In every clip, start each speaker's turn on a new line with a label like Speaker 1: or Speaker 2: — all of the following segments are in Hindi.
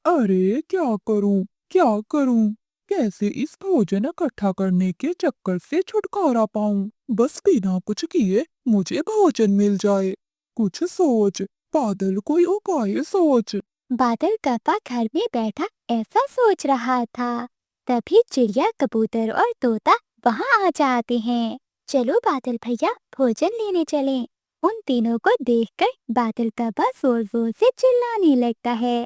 Speaker 1: अरे क्या करूं, क्या करूं? कैसे इस भोजन इकट्ठा करने के चक्कर से छुटकारा पाऊं? बस बिना कुछ किए मुझे भोजन मिल जाए। कुछ सोच, बादल कोई उपाय सोच।
Speaker 2: बादल कप्पा घर में बैठा ऐसा सोच रहा था। तभी चिड़िया, कबूतर और तोता वहाँ आ जाते हैं। चलो बादल भैया, भोजन लेने चलें। उन तीनों को देखकर बादल कप्पा जोर जोर से चिल्लाने लगता है।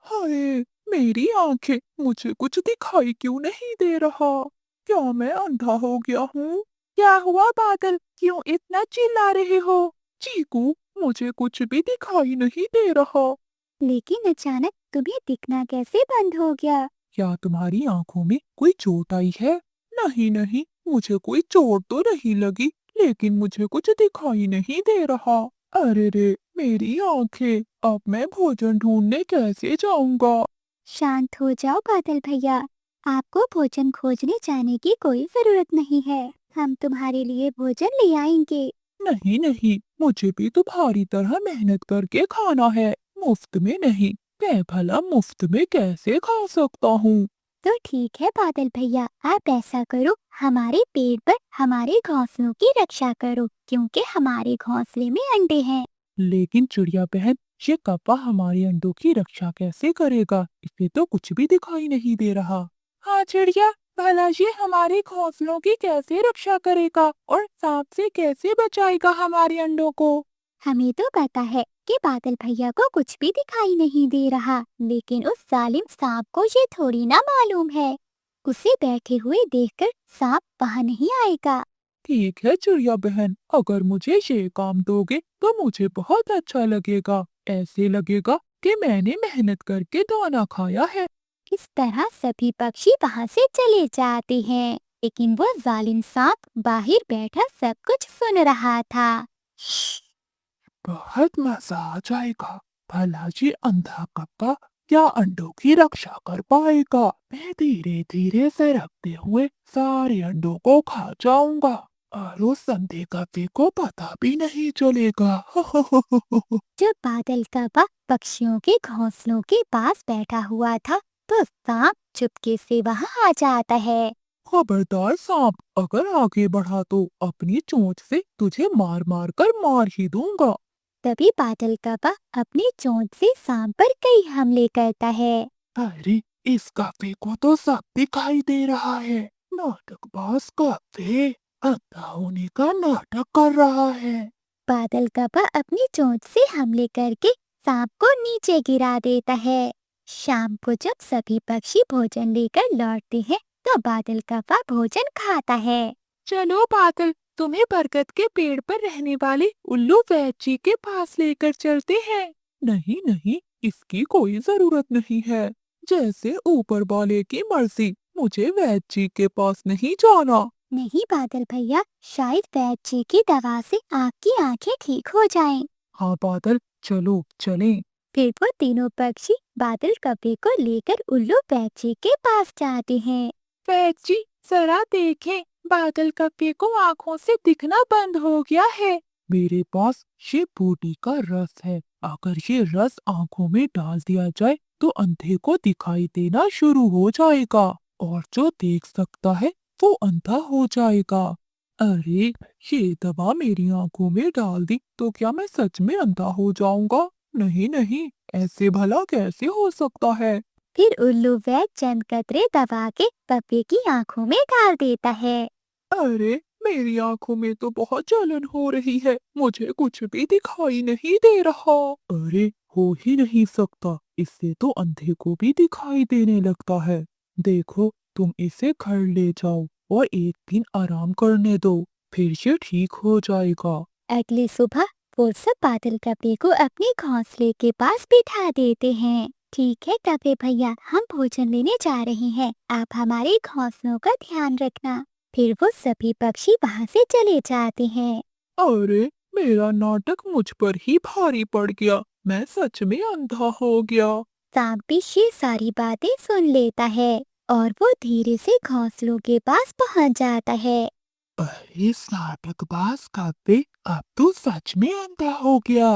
Speaker 1: हाय, मेरी आंखें, मुझे कुछ दिखाई क्यों नहीं दे रहा? क्या मैं अंधा हो गया हूँ? क्या हुआ बादल, क्यों इतना चिल्ला रहे हो? चीकू, मुझे कुछ भी दिखाई नहीं दे रहा।
Speaker 2: लेकिन अचानक तुम्हें दिखना कैसे बंद हो गया?
Speaker 1: क्या तुम्हारी आंखों में कोई चोट आई है? नहीं नहीं, मुझे कोई चोट तो नहीं लगी, लेकिन मुझे कुछ दिखाई नहीं दे रहा। अरे रे, मेरी आंखें, अब मैं भोजन ढूंढने कैसे जाऊंगा?
Speaker 2: शांत हो जाओ बादल भैया, आपको भोजन खोजने जाने की कोई जरूरत नहीं है। हम तुम्हारे लिए भोजन ले आएंगे।
Speaker 1: नहीं नहीं, मुझे भी तुम्हारी तरह मेहनत करके खाना है, मुफ्त में नहीं। मैं भला मुफ्त में कैसे खा सकता हूँ?
Speaker 2: तो ठीक है बादल भैया, आप ऐसा करो, हमारे पेड़ पर हमारे घोंसलों की रक्षा करो, क्योंकि हमारे घोंसले में अंडे हैं।
Speaker 1: लेकिन चिड़िया बहन, ये कौवा हमारे अंडों की रक्षा कैसे करेगा? इसे तो कुछ भी दिखाई नहीं दे रहा। हाँ चिड़िया, भला ये हमारे घोंसलों की कैसे रक्षा करेगा और सांप से कैसे बचाएगा हमारे अंडों को?
Speaker 2: हमें तो पता है कि बादल भैया को कुछ भी दिखाई नहीं दे रहा, लेकिन उस जालिम सांप को ये थोड़ी ना मालूम है। उसे बैठे हुए देखकर सांप वहाँ नहीं आएगा।
Speaker 1: ठीक है चिड़िया बहन, अगर मुझे ये काम दोगे तो मुझे बहुत अच्छा लगेगा। ऐसे लगेगा कि मैंने मेहनत करके दाना खाया है।
Speaker 2: इस तरह सभी पक्षी वहाँ से चले जाते हैं, लेकिन वो जालिम सांप बाहर बैठा सब कुछ सुन रहा था।
Speaker 1: बहुत मजा आ जाएगा। भला ये अंधा कप्पा क्या अंडों की रक्षा कर पाएगा? मैं धीरे धीरे सरकते हुए सारे अंडों को खा जाऊंगा और उस अंधे कप्पे को पता भी नहीं चलेगा।
Speaker 2: जब बादल कौवा पक्षियों के घोंसलों के पास बैठा हुआ था, तो सांप चुपके से वहाँ आ जाता है।
Speaker 1: खबरदार सांप, अगर आगे बढ़ा तो अपनी चोंच से तुझे मार मार कर मार ही दूंगा।
Speaker 2: तभी बादल कौवा अपनी चोंच से सांप पर कई हमले करता है।
Speaker 1: अरे, इस कप्पे को तो सब दिखाई दे रहा है। नाटकबाज कप्पे, अंधा होने का नाटक कर रहा है।
Speaker 2: बादल कौवा अपनी चोंच से हमले करके सांप को नीचे गिरा देता है। शाम को जब सभी पक्षी भोजन लेकर लौटते हैं, तो बादल कौवा भोजन खाता है।
Speaker 1: चलो बादल, तुम्हें बरगद के पेड़ पर रहने वाले उल्लू वैद जी के पास लेकर चलते हैं। नहीं नहीं, इसकी कोई जरूरत नहीं है। जैसे ऊपर वाले की मर्जी, मुझे वैद जी के पास नहीं जाना।
Speaker 2: नहीं बादल भैया, शायद वैद्य जी की दवा से आपकी आंखें ठीक हो जाएं।
Speaker 1: हाँ बादल, चलो चलें।
Speaker 2: फिर वो तीनों पक्षी बादल कौवे को लेकर उल्लू वैद्य जी के पास जाते हैं।
Speaker 1: वैद जी, जरा देखें, बादल कप्पे को आँखों से दिखना बंद हो गया है। मेरे पास ये बूटी का रस है। अगर ये रस आँखों में डाल दिया जाए तो अंधे को दिखाई देना शुरू हो जाएगा और जो देख सकता है वो अंधा हो जाएगा। अरे, ये दवा मेरी आँखों में डाल दी तो क्या मैं सच में अंधा हो जाऊंगा? नहीं नहीं, ऐसे भला कैसे हो सकता है?
Speaker 2: फिर उल्लू वैद्य चंद कतरे दबा के कौवे की आंखों में डाल देता है।
Speaker 1: अरे, मेरी आंखों में तो बहुत जलन हो रही है, मुझे कुछ भी दिखाई नहीं दे रहा। अरे, हो ही नहीं सकता, इससे तो अंधे को भी दिखाई देने लगता है। देखो, तुम इसे घर ले जाओ और एक दिन आराम करने दो, फिर ये ठीक हो जाएगा।
Speaker 2: अगली सुबह वो सब बादल कौवे को अपने घोंसले के पास बिठा देते हैं। ठीक है कौवे भैया, हम भोजन लेने जा रहे हैं, आप हमारे घोंसलों का ध्यान रखना। फिर वो सभी पक्षी वहाँ से चले जाते हैं।
Speaker 1: अरे, मेरा नाटक मुझ पर ही भारी पड़ गया, मैं सच में अंधा हो गया।
Speaker 2: सांप भी ये सारी बातें सुन लेता है और वो धीरे से घोंसलों के पास पहुँच जाता है।
Speaker 1: अरे, नाटकबाज कौवे, अब तो सच में अंधा हो गया।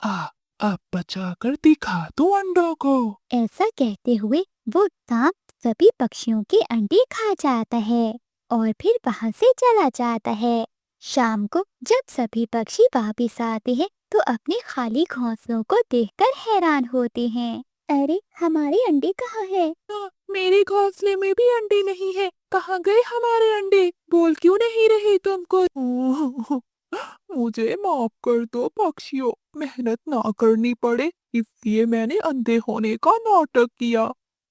Speaker 1: आ, अब बचाकर दिखा दो अंडों को।
Speaker 2: ऐसा कहते हुए वो सांप सभी पक्षियों के अंडे खा जाता है और फिर वहां से चला जाता है। शाम को जब सभी पक्षी वापिस आते हैं तो अपने खाली घोंसलों को देखकर हैरान होते हैं। अरे हमारे अंडे कहाँ है?
Speaker 1: मेरे घोंसले में भी अंडे नहीं है। कहाँ गए हमारे अंडे? बोल क्यों नहीं रहे तुमको? मुझे माफ कर दो पक्षियों, मेहनत ना करनी पड़े इसलिए मैंने अंधे होने का नाटक किया।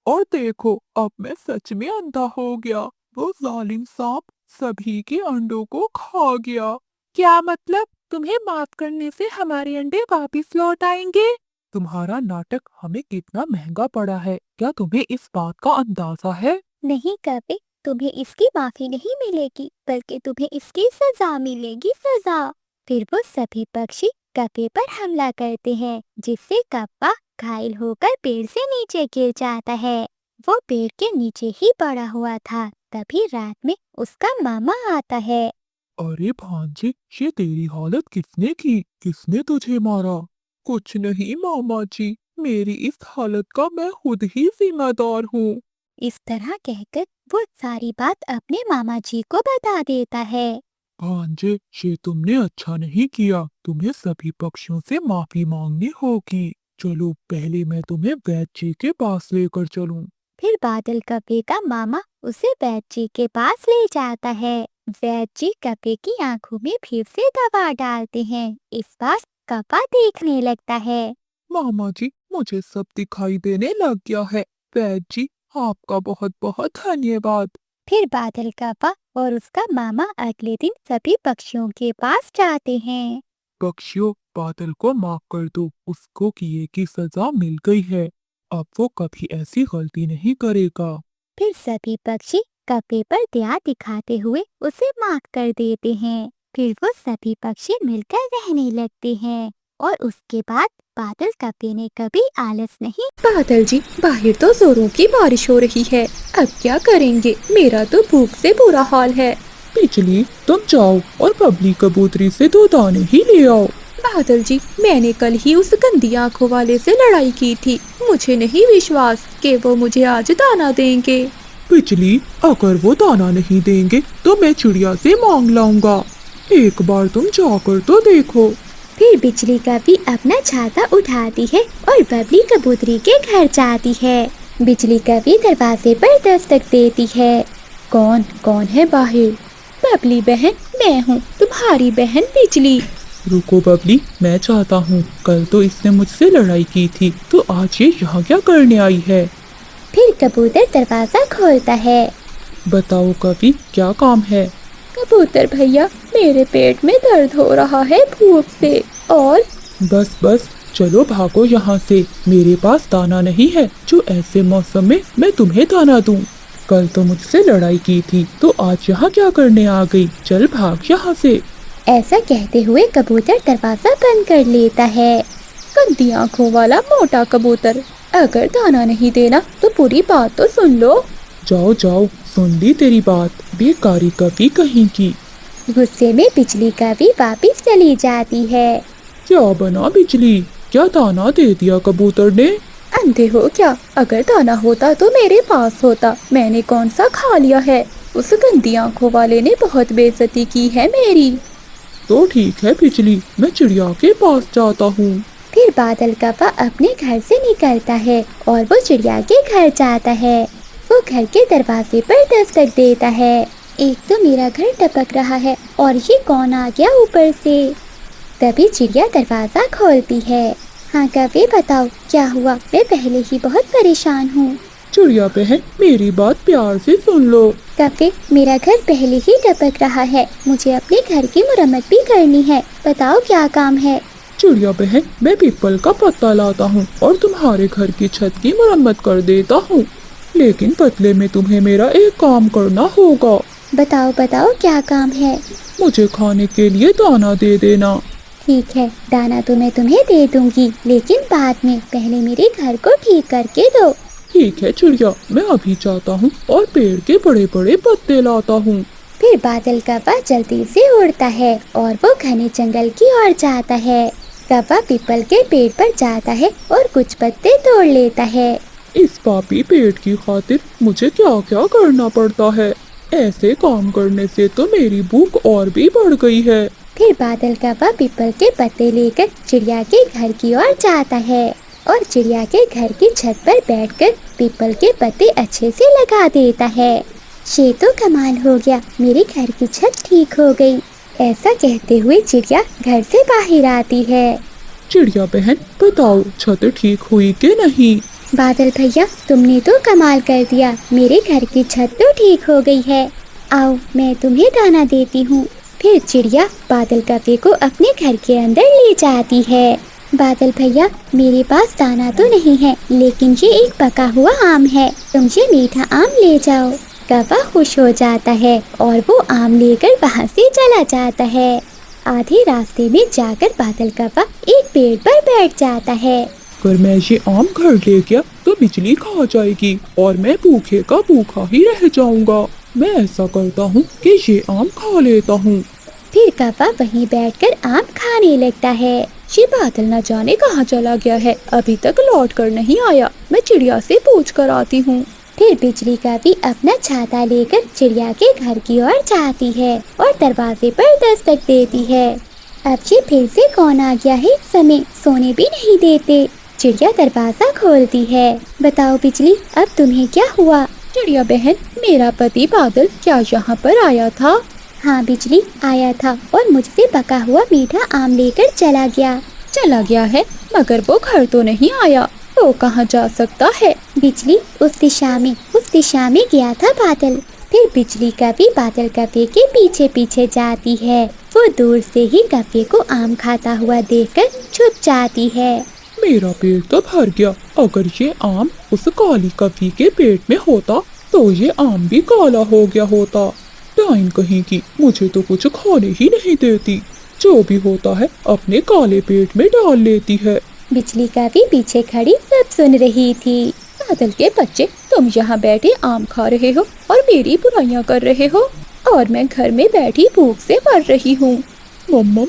Speaker 1: और देखो अब मैं सच में अंधा हो गया। वो जालिम सांप सभी के अंडों को खा गया। क्या मतलब? तुम्हें माफ करने से हमारे अंडे वापस लौट आएंगे? तुम्हारा नाटक हमें कितना महंगा पड़ा है, क्या तुम्हें इस बात का अंदाजा है?
Speaker 2: नहीं कपे, तुम्हें इसकी माफी नहीं मिलेगी बल्कि तुम्हें इसकी सजा मिलेगी, सजा। फिर वो सभी पक्षी कपे पर हमला करते हैं जिससे कप्पा घायल होकर पेड़ से नीचे गिर जाता है। वो पेड़ के नीचे ही पड़ा हुआ था। तभी रात में उसका मामा आता है।
Speaker 1: अरे भांजे, ये तेरी हालत किसने की? किसने तुझे मारा? कुछ नहीं मामा जी, मेरी इस हालत का मैं खुद ही जिम्मेदार हूँ।
Speaker 2: इस तरह कहकर वो सारी बात अपने मामा जी को बता देता है।
Speaker 1: भांजे, ये तुमने अच्छा नहीं किया। तुम्हें सभी पक्षियों से माफी मांगनी होगी। चलो पहले मैं तुम्हें वैद्य जी के पास लेकर चलूं।
Speaker 2: फिर बादल कपे का मामा उसे वैद्य जी के पास ले जाता है। वैद्य जी कपे की आंखों में फिर से दवा डालते हैं। इस बार कपा देखने लगता है।
Speaker 1: मामा जी, मुझे सब दिखाई देने लग गया है। वैद्य जी, आपका बहुत बहुत धन्यवाद।
Speaker 2: फिर बादल कपा और उसका मामा अगले दिन सभी पक्षियों के पास जाते हैं।
Speaker 1: पक्षियों, बादल को माफ कर दो, उसको किए की सजा मिल गई है। अब वो कभी ऐसी गलती नहीं करेगा।
Speaker 2: फिर सभी पक्षी कपे पर दया दिखाते हुए उसे माफ कर देते हैं। फिर वो सभी पक्षी मिलकर रहने लगते हैं और उसके बाद बादल कपे ने कभी आलस नहीं।
Speaker 3: बादल जी, बाहर तो जोरों की बारिश हो रही है, अब क्या करेंगे? मेरा तो भूख से बुरा हाल है।
Speaker 1: बिजली, तुम जाओ और बबली कबूतरी से 2 दाने ही ले आओ।
Speaker 3: बादल जी, मैंने कल ही उस गंदी आंखों वाले से लड़ाई की थी। मुझे नहीं विश्वास कि वो मुझे आज दाना देंगे।
Speaker 1: बिजली, अगर वो दाना नहीं देंगे तो मैं चिड़िया से मांग लाऊंगा। एक बार तुम जाकर तो देखो।
Speaker 2: फिर बिजली कभी अपना छाता उठाती है और बबली कबूतरी के घर जाती है। बिजली कभी दरवाजे पर दस्तक देती है।
Speaker 3: कौन कौन है बाहर? बबली बहन, मैं हूँ तुम्हारी बहन बिजली।
Speaker 1: रुको बबली, मैं चाहता हूँ, कल तो इसने मुझसे लड़ाई की थी, तो आज ये यहाँ क्या करने आई है?
Speaker 2: फिर कबूतर दरवाजा खोलता है।
Speaker 1: बताओ कभी, क्या काम है?
Speaker 3: कबूतर भैया, मेरे पेट में दर्द हो रहा है भूख से। और
Speaker 1: बस बस, चलो भागो यहाँ से। मेरे पास दाना नहीं है जो ऐसे मौसम में मैं तुम्हें दाना दूं। कल तो मुझसे लड़ाई की थी, तो आज यहाँ क्या करने आ गई? चल भाग यहाँ से।
Speaker 2: ऐसा कहते हुए कबूतर दरवाजा बंद कर लेता है।
Speaker 3: गंदी आंखों वाला मोटा कबूतर, अगर दाना नहीं देना तो पूरी बात तो सुन लो।
Speaker 1: जाओ जाओ, सुन ली तेरी बात, बेकारी कभी कहीं की।
Speaker 2: गुस्से में बिजली कभी वापिस चली जाती है।
Speaker 1: क्या बना बिजली? क्या दाना दे दिया कबूतर ने?
Speaker 3: अंधे हो क्या? अगर दाना होता तो मेरे पास होता, मैंने कौन सा खा लिया है। उस गंदी आंखों वाले ने बहुत बेइज्जती की है मेरी।
Speaker 1: तो ठीक है बिजली, मैं चिड़िया के पास जाता हूँ।
Speaker 2: फिर बादल कपा अपने घर से निकलता है और वो चिड़िया के घर जाता है। वो घर के दरवाजे पर दस्तक देता है। एक तो मेरा घर टपक रहा है और ये कौन आ गया ऊपर से? तभी चिड़िया दरवाजा खोलती है। हाँ कभी बताओ क्या हुआ? मैं पहले ही बहुत परेशान हूँ।
Speaker 1: चिड़िया बहन, मेरी बात प्यार से सुन लो।
Speaker 2: कपे, मेरा घर पहले ही टपक रहा है, मुझे अपने घर की मुरम्मत भी करनी है, बताओ क्या काम है?
Speaker 1: चिड़िया बहन, मैं पीपल का पत्ता लाता हूँ और तुम्हारे घर की छत की मुरम्मत कर देता हूँ, लेकिन बदले में तुम्हें मेरा एक काम करना होगा।
Speaker 2: बताओ बताओ क्या काम है?
Speaker 1: मुझे खाने के लिए दाना दे देना।
Speaker 2: ठीक है, दाना तो मैं तुम्हें दे दूंगी, लेकिन बाद में, पहले मेरे घर को ठीक करके दो।
Speaker 1: ठीक है चिड़िया, मैं अभी जाता हूँ और पेड़ के बड़े बड़े पत्ते लाता हूँ।
Speaker 2: फिर बादल कपा जल्दी से उड़ता है और वो घने जंगल की ओर जाता है। कौवा पीपल के पेड़ पर जाता है और कुछ पत्ते तोड़ लेता है।
Speaker 1: इस पापी पेट की खातिर मुझे क्या क्या करना पड़ता है। ऐसे काम करने से तो मेरी भूख और भी बढ़ गई है।
Speaker 2: फिर बादल कौवा पीपल के पत्ते लेकर चिड़िया के घर की ओर जाता है और चिड़िया के घर की छत पर बैठकर पीपल के पत्ते अच्छे से लगा देता है। ये तो कमाल हो गया, मेरे घर की छत ठीक हो गई। ऐसा कहते हुए चिड़िया घर से बाहर आती है।
Speaker 1: चिड़िया बहन बताओ, छत ठीक हुई कि नहीं?
Speaker 2: बादल भैया तुमने तो कमाल कर दिया, मेरे घर की छत तो ठीक हो गई है। आओ मैं तुम्हें दाना देती हूँ। फिर चिड़िया बादल कौवे को अपने घर के अंदर ले जाती है। बादल भैया मेरे पास दाना तो नहीं है, लेकिन ये एक पका हुआ आम है, तुम ये मीठा आम ले जाओ। कौवा खुश हो जाता है और वो आम लेकर वहाँ से चला जाता है। आधे रास्ते में जाकर बादल कौवा एक पेड़ पर बैठ जाता है।
Speaker 1: अगर मैं ये आम घर ले गया तो बिजली खा जाएगी और मैं भूखे का भूखा ही रह जाऊंगा। मैं ऐसा करता हूँ कि ये आम खा लेता हूँ।
Speaker 2: फिर कौवा वहीं बैठकर आम खाने लगता है।
Speaker 3: ये बादल न जाने कहाँ चला गया है, अभी तक लौट कर नहीं आया। मैं चिड़िया से पूछ कर आती हूँ।
Speaker 2: फिर बिजली कौवी अपना छाता लेकर चिड़िया के घर की ओर जाती है और दरवाजे पर दस्तक देती है। अब ये फिर से कौन आ गया है, इस समय सोने भी नहीं देते। चिड़िया दरवाजा खोलती है। बताओ बिजली, अब तुम्हें क्या हुआ?
Speaker 3: चिड़िया बहन, मेरा पति बादल क्या यहाँ पर आया था?
Speaker 2: हाँ बिजली, आया था और मुझसे पका हुआ मीठा आम लेकर चला गया।
Speaker 3: चला गया है, मगर वो घर तो नहीं आया। वो कहाँ जा सकता है?
Speaker 2: बिजली उस दिशा में गया था बादल। फिर बिजली कौवी बादल कौवे के पीछे पीछे जाती है। वो दूर से ही कौवे को आम खाता हुआ देखकर छुप जाती है।
Speaker 1: मेरा पेट तो भर गया। अगर ये आम उस काली कौवी के पेट में होता तो ये आम भी काला हो गया होता। डाइन कहीं की, मुझे तो कुछ खाने ही नहीं देती। जो भी होता है अपने काले पेट में डाल लेती है।
Speaker 2: बिजली कौवी पीछे खड़ी सब सुन रही थी।
Speaker 3: बादल के बच्चे, तुम यहाँ बैठे आम खा रहे हो और मेरी बुराइयां कर रहे हो, और मैं घर में बैठी भूख से मर रही हूँ।
Speaker 1: मम्मा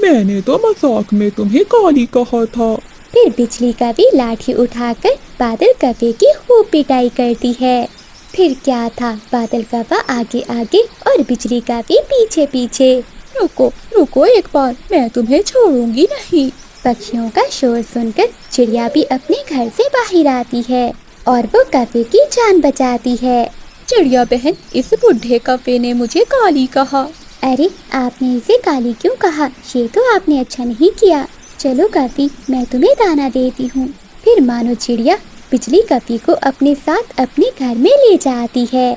Speaker 1: मैंने तो मजाक में तुम्हें काली कहा था।
Speaker 2: फिर बिजली कौवी लाठी उठाकर बादल कौवे की खूब पिटाई करती है। फिर क्या था, बादल कौवा आगे आगे और बिजली कौवी पीछे पीछे।
Speaker 3: रुको एक बार, मैं तुम्हें छोड़ूंगी नहीं।
Speaker 2: पक्षियों का शोर सुनकर चिड़िया भी अपने घर से बाहर आती है और वो कौवे की जान बचाती है।
Speaker 3: चिड़िया बहन, इस बुढ़े कौवे ने मुझे काली कहा।
Speaker 2: अरे आपने इसे काली क्यों कहा? ये तो आपने अच्छा नहीं किया। चलो कौवी, मैं तुम्हें दाना देती हूँ। फिर मानो चिड़िया बिजली कौवी को अपने साथ अपने घर में ले जाती है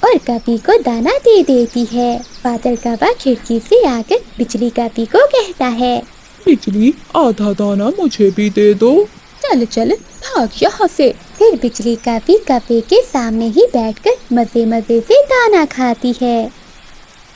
Speaker 2: और कौवी को दाना दे देती है। बादल कौवा खिड़की से आकर बिजली कौवी को कहता है,
Speaker 1: बिजली आधा दाना मुझे भी दे दो।
Speaker 3: चल भाग यहाँ से।
Speaker 2: फिर बिजली कौवी कौवे के सामने ही बैठकर मजे मजे से दाना खाती है।